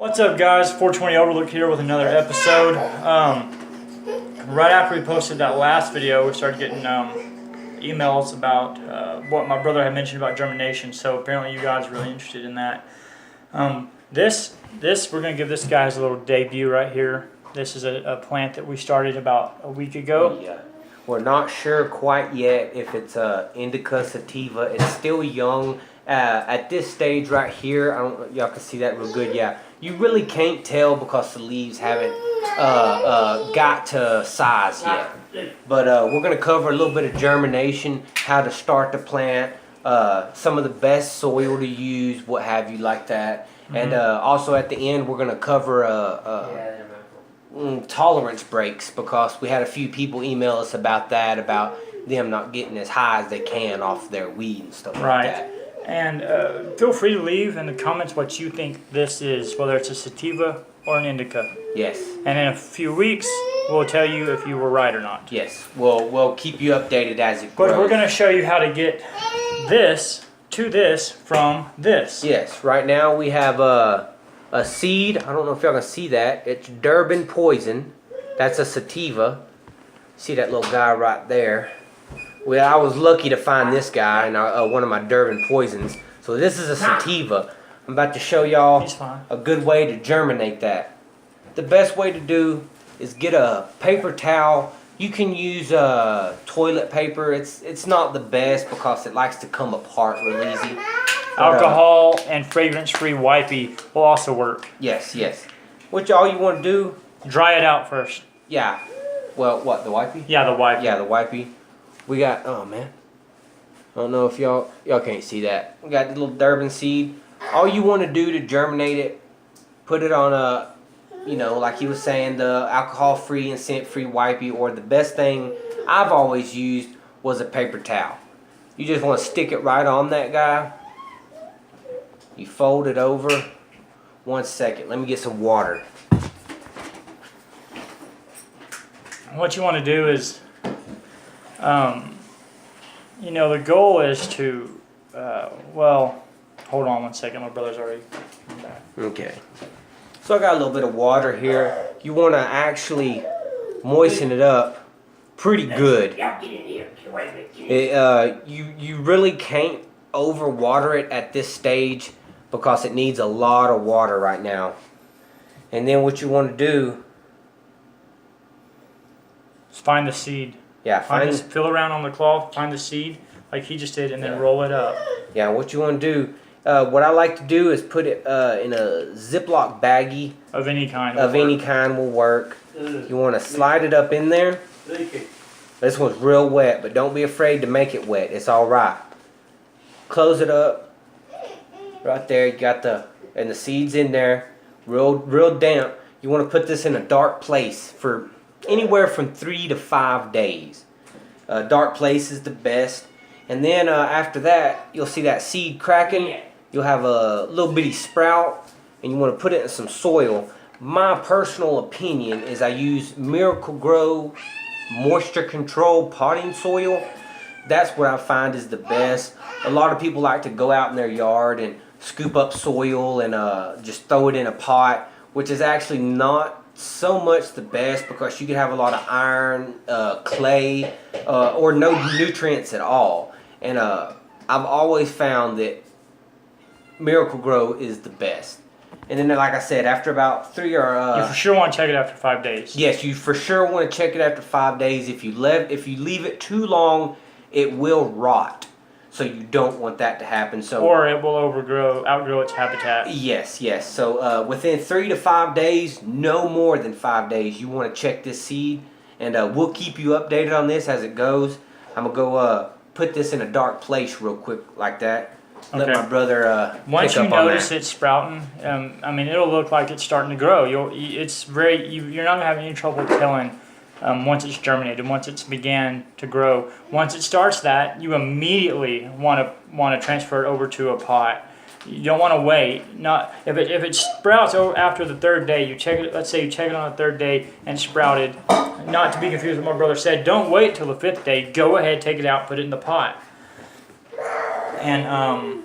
What's up, guys? 420 Overlook here with another episode. Right after we posted that last video, we started getting emails about what my brother had mentioned about germination. So apparently you guys are really interested in that. This we're going to give this guy his little debut right here. This is a plant that we started about a week ago. Yeah. We're not sure quite yet if it's indica sativa. It's still young. At this stage right here, y'all can see that real good. Yeah, you really can't tell because the leaves haven't got to size yet. But we're going to cover a little bit of germination, how to start the plant, some of the best soil to use, what have you like that. And also at the end, we're going to cover tolerance breaks, because we had a few people email us about that, about them not getting as high as they can off their weed and stuff like that. And feel free to leave in the comments what you think this is, whether it's a sativa or an indica. Yes. And in a few weeks, we'll tell you if you were right or not. Yes. We'll keep you updated as it grows. But we're going to show you how to get this to this from this. Yes. Right now we have a seed. I don't know if y'all can see that. It's Durban Poison. That's a sativa. See that little guy right there? Well, I was lucky to find this guy in one of my Durban Poisons. So this is a sativa. I'm about to show y'all a good way to germinate that. The best way to do is get a paper towel. You can use toilet paper. It's not the best because it likes to come apart real easy. Alcohol and fragrance-free wipey will also work. Yes, yes. Which all you want to do? Dry it out first. Yeah. Well, what, the wipey? Yeah, the wipey. Yeah, the wipey. We got, oh man, I don't know if y'all can't see that. We got the little Durban seed. All you want to do to germinate it, put it on a, like he was saying, the alcohol-free and scent-free wipey, or the best thing I've always used was a paper towel. You just want to stick it right on that guy. You fold it over. 1 second, let me get some water. What you want to do is, the goal is to, well, hold on 1 second, my brother's already back. Okay. So I got a little bit of water here. You want to actually moisten it up pretty good. You really can't overwater it at this stage because it needs a lot of water right now. And then what you want to do is find the seed. Yeah, fill around on the cloth, find the seed like he just did, and then roll it up. Yeah, what you want to do, what I like to do is put it in a Ziploc baggie. Of any kind. Any kind will work. You want to slide it up in there. This one's real wet, but don't be afraid to make it wet. It's all right. Close it up. Right there, you got the seeds in there, real damp. You want to put this in a dark place for anywhere from 3 to 5 days. Dark place is the best. And then after that, you'll see that seed cracking. You'll have a little bitty sprout, and you want to put it in some soil. My personal opinion is I use Miracle-Gro moisture control potting soil. That's what I find is the best. A lot of people like to go out in their yard and scoop up soil and just throw it in a pot, which is actually not so much the best, because you can have a lot of iron, clay, or no nutrients at all. And I've always found that Miracle-Gro is the best. And then, like I said, after about 3 or you for sure want to check it after 5 days. Yes, you for sure want to check it after 5 days. If you leave it too long, it will rot. So you don't want that to happen. Or it will outgrow its habitat. Yes, yes. So within 3 to 5 days, no more than 5 days, you want to check this seed. And we'll keep you updated on this as it goes. I'm going to go put this in a dark place real quick like that. Let my brother once pick you up on notice that. it's sprouting, it'll look like it's starting to grow. You're not going to have any trouble telling once it's germinated, once it's began to grow. Once it starts that, you immediately want to transfer it over to a pot. You don't want to wait. If it sprouts after the 3rd day, you check it. Let's say you check it on the 3rd day and sprouted. Not to be confused with what my brother said. Don't wait till the 5th day. Go ahead, take it out, put it in the pot. And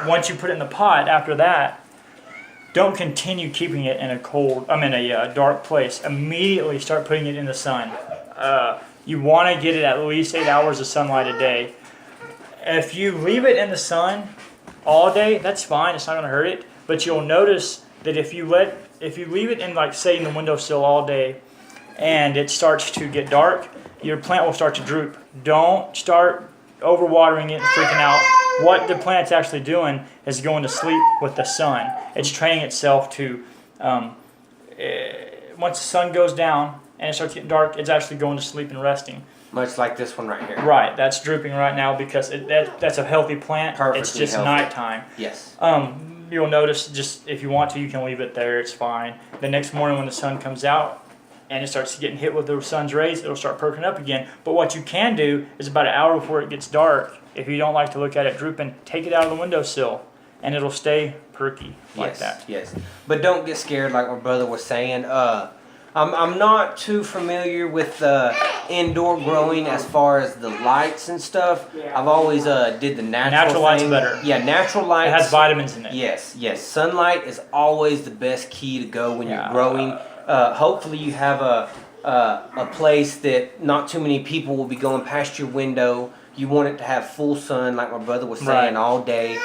once you put it in the pot, after that, don't continue keeping it in a dark place. Immediately start putting it in the sun. You want to get it at least 8 hours of sunlight a day. If you leave it in the sun all day, that's fine. It's not going to hurt it. But you'll notice that if you leave it in, like, say, in the windowsill all day, and it starts to get dark, your plant will start to droop. Don't start overwatering it and freaking out. What the plant's actually doing is going to sleep with the sun. It's training itself to, once the sun goes down and it starts getting dark, it's actually going to sleep and resting. Much like this one right here. Right, that's drooping right now because that's a healthy plant. Perfectly it's just healthy. nighttime. Yes. You'll notice, just if you want to, you can leave it there. It's fine. The next morning when the sun comes out and it starts getting hit with the sun's rays, it'll start perking up again. But what you can do is about an hour before it gets dark, if you don't like to look at it drooping, take it out of the windowsill and it'll stay perky like that. Yes. But don't get scared, like my brother was saying. I'm not too familiar with indoor growing as far as the lights and stuff. I've always did the natural light's thing. better. Yeah, natural lights. It has vitamins in it. Yes. Sunlight is always the best key to go when you're growing. Hopefully you have a place that not too many people will be going past your window. You want it to have full sun, like my brother was saying, all day.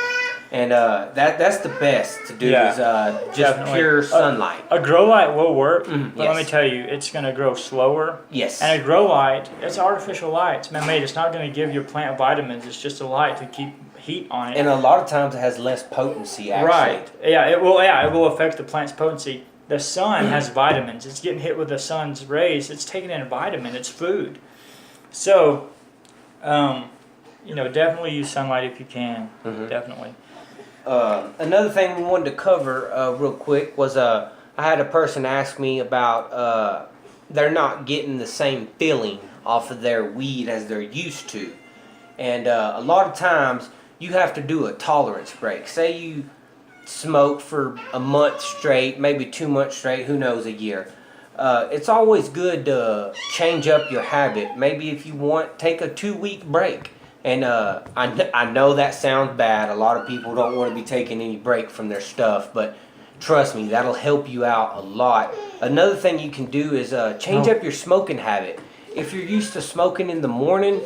And that's the best to do is just definitely. pure sunlight. A grow light will work, but let me yes. tell you, it's going to grow slower. Yes. And a grow light, it's artificial light. It's man-made. It's not going to give your plant vitamins. It's just a light to keep heat on it. And a lot of times it has less potency, actually. Right. Yeah, it will affect the plant's potency. The sun has vitamins. It's getting hit with the sun's rays. It's taking in a vitamin. It's food. So, definitely use sunlight if you can. Definitely. Another thing we wanted to cover real quick was I had a person ask me about they're not getting the same feeling off of their weed as they're used to. And a lot of times you have to do a tolerance break. Say you smoke for a month straight, maybe 2 months straight, who knows, a year. It's always good to change up your habit. Maybe if you want, take a 2-week break. And I know that sounds bad. A lot of people don't want to be taking any break from their stuff, but trust me, that'll help you out a lot. Another thing you can do is change up your smoking habit. If you're used to smoking in the morning,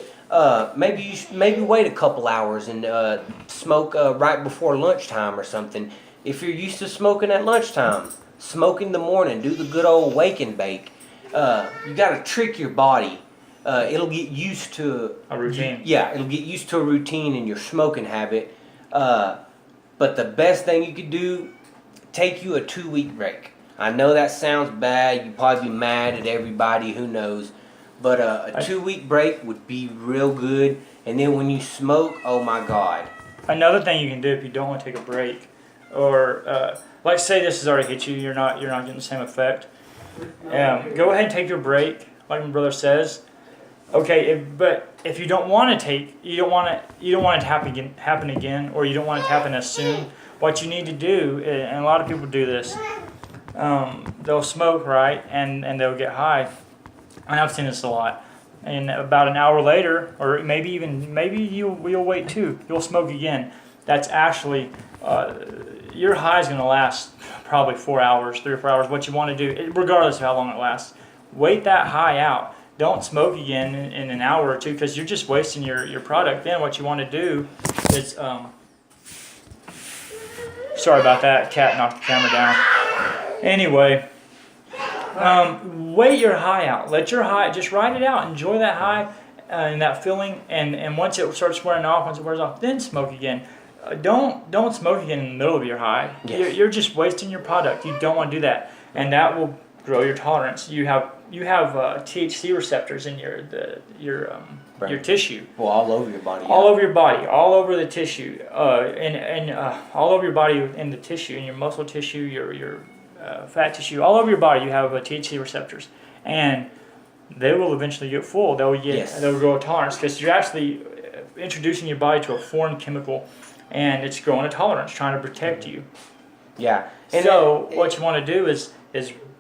maybe wait a couple hours and smoke right before lunchtime or something. If you're used to smoking at lunchtime, smoke in the morning. Do the good old wake and bake. You got to trick your body. It'll get used to a routine. It'll get used to a routine in your smoking habit. But the best thing you could do, take you a 2-week break. I know that sounds bad. You'd probably be mad at everybody. Who knows? But a 2-week break would be real good. And then when you smoke, oh my God. Another thing you can do if you don't want to take a break, or like say this has already hit you, you're not getting the same effect. Go ahead and take your break, like my brother says. Okay, but if you don't want to you don't want it to happen again, or you don't want it to happen as soon. What you need to do, and a lot of people do this, they'll smoke, right, and they'll get high. And I've seen this a lot. And about an hour later, or maybe you'll wait too. You'll smoke again. That's actually your high is going to last probably 4 hours, 3 or 4 hours. What you want to do, regardless of how long it lasts, wait that high out. Don't smoke again in an hour or two because you're just wasting your product. Then what you want to do is, sorry about that, cat knocked the camera down. Anyway, wait your high out. Let your high, just ride it out. Enjoy that high and that feeling. And once it starts wearing off, once it wears off, then smoke again. Don't smoke again in the middle of your high. Yes. You're just wasting your product. You don't want to do that, and that will grow your tolerance. You have THC receptors in your tissue. Well, all over your body. All over your body, all over the tissue, and all over your body in the tissue, in your muscle tissue, your fat tissue, all over your body. You have THC receptors, and they will eventually get full. They'll grow a tolerance because you're actually introducing your body to a foreign chemical, and it's growing a tolerance, trying to protect you. Yeah. And what you want to do is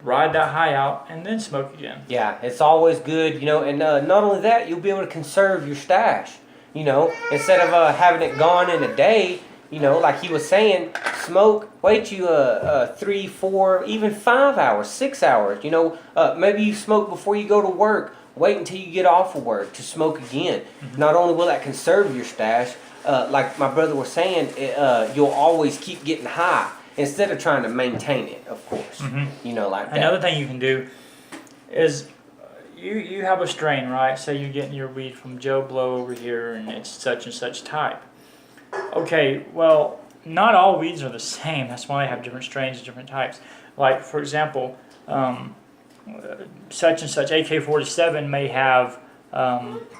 ride that high out and then smoke again. Yeah, it's always good, and not only that, you'll be able to conserve your stash. Instead of having it gone in a day, You know, like he was saying, smoke, wait you 3, 4, even 5 hours, 6 hours. You know, maybe you smoke before you go to work. Wait until you get off of work to smoke again. Not only will that conserve your stash, like my brother was saying, you'll always keep getting high instead of trying to maintain it, of course. You know, like that. Another thing you can do is you have a strain, right? Say you're getting your weed from Joe Blow over here and it's such and such type. Okay, well, not all weeds are the same. That's why they have different strains and different types. Like, for example, such and such AK-47 may have 20%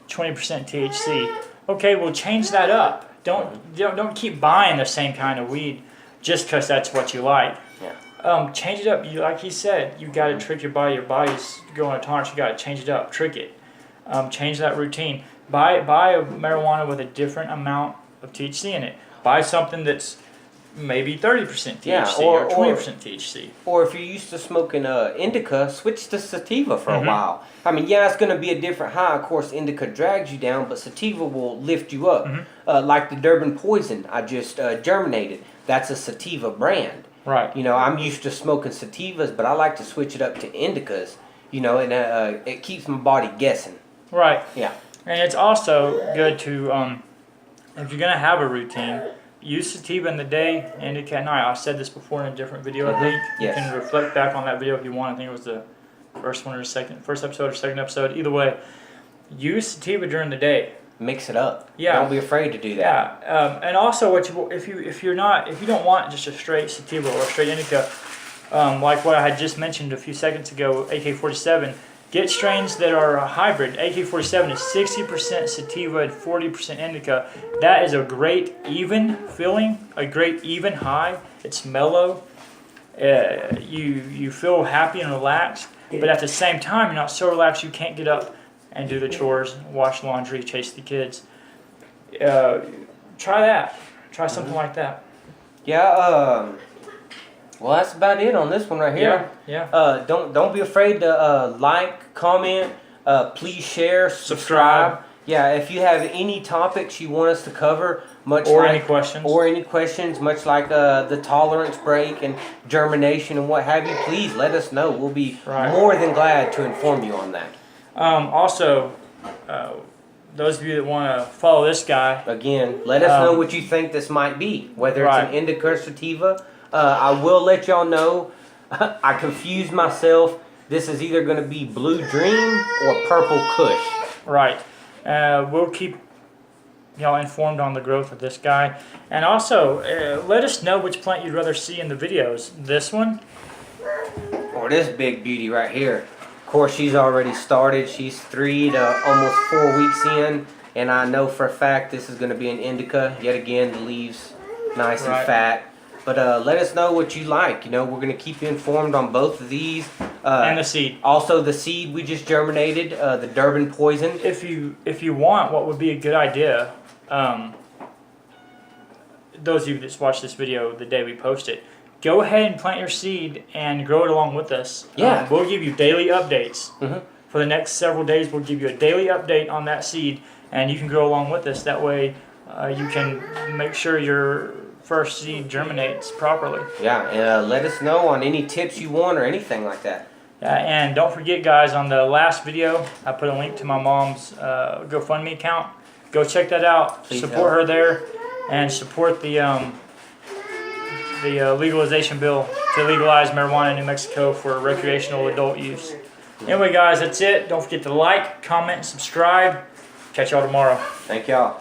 THC. Okay, well, change that up. Don't keep buying the same kind of weed just because that's what you like. Change it up. Like he said, you got to trick your body. Your body's going to tolerance. You got to change it up, trick it. Change that routine. Buy a marijuana with a different amount of THC in it. Buy something that's maybe 30% THC or 20% THC. Or if you're used to smoking indica, switch to sativa for a while. I mean, yeah, it's going to be a different high. Of course, indica drags you down, but sativa will lift you up. Like the Durban Poison I just germinated. That's a sativa brand. Right. You know, I'm used to smoking sativas, but I like to switch it up to indicas. You know, and it keeps my body guessing. Right. Yeah. And it's also good to, if you're going to have a routine, use sativa in the day, indica at night. I said this before in a different video, I think. Yes. You can reflect back on that video if you want. I think it was the first episode or second episode. Either way, use sativa during the day. Mix it up. Yeah. Don't be afraid to do that. Yeah. And also, if you don't want just a straight sativa or a straight indica, like what I had just mentioned a few seconds ago, AK-47. Get strains that are a hybrid. AK-47 is 60% sativa and 40% indica. That is a great even feeling, a great even high. It's mellow. You feel happy and relaxed, but at the same time, you're not so relaxed you can't get up and do the chores, wash laundry, chase the kids. Try that. Try something like that. Yeah. Well, that's about it on this one right here. Yeah. Don't be afraid to like, comment, please share, subscribe. Yeah, if you have any topics you want us to cover, any questions, much like the tolerance break and germination and what have you, please let us know. We'll be more than glad to inform you on that. Also, those of you that want to follow this guy, again, let us know what you think this might be, whether it's an indica or sativa. I will let y'all know, I confused myself. This is either going to be Blue Dream or Purple Kush. Right. We'll keep y'all informed on the growth of this guy. And also, let us know which plant you'd rather see in the videos. This one? Or this big beauty right here. Of course, she's already started. She's 3 to almost 4 weeks in. And I know for a fact this is going to be an indica. Yet again, the leaves nice and fat. But let us know what you like. You know, we're going to keep you informed on both of these. And the seed. Also, the seed we just germinated, the Durban Poison. If you want, what would be a good idea, those of you that watch this video the day we post it, go ahead and plant your seed and grow it along with us. Yeah. We'll give you daily updates. For the next several days, we'll give you a daily update on that seed, and you can grow along with us. That way, you can make sure your first seed germinates properly. Yeah, and let us know on any tips you want or anything like that. And don't forget, guys, on the last video, I put a link to my mom's GoFundMe account. Go check that out. Please support her there, and support the legalization bill to legalize marijuana in New Mexico for recreational adult use. Anyway, guys, that's it. Don't forget to like, comment, and subscribe. Catch y'all tomorrow. Thank y'all.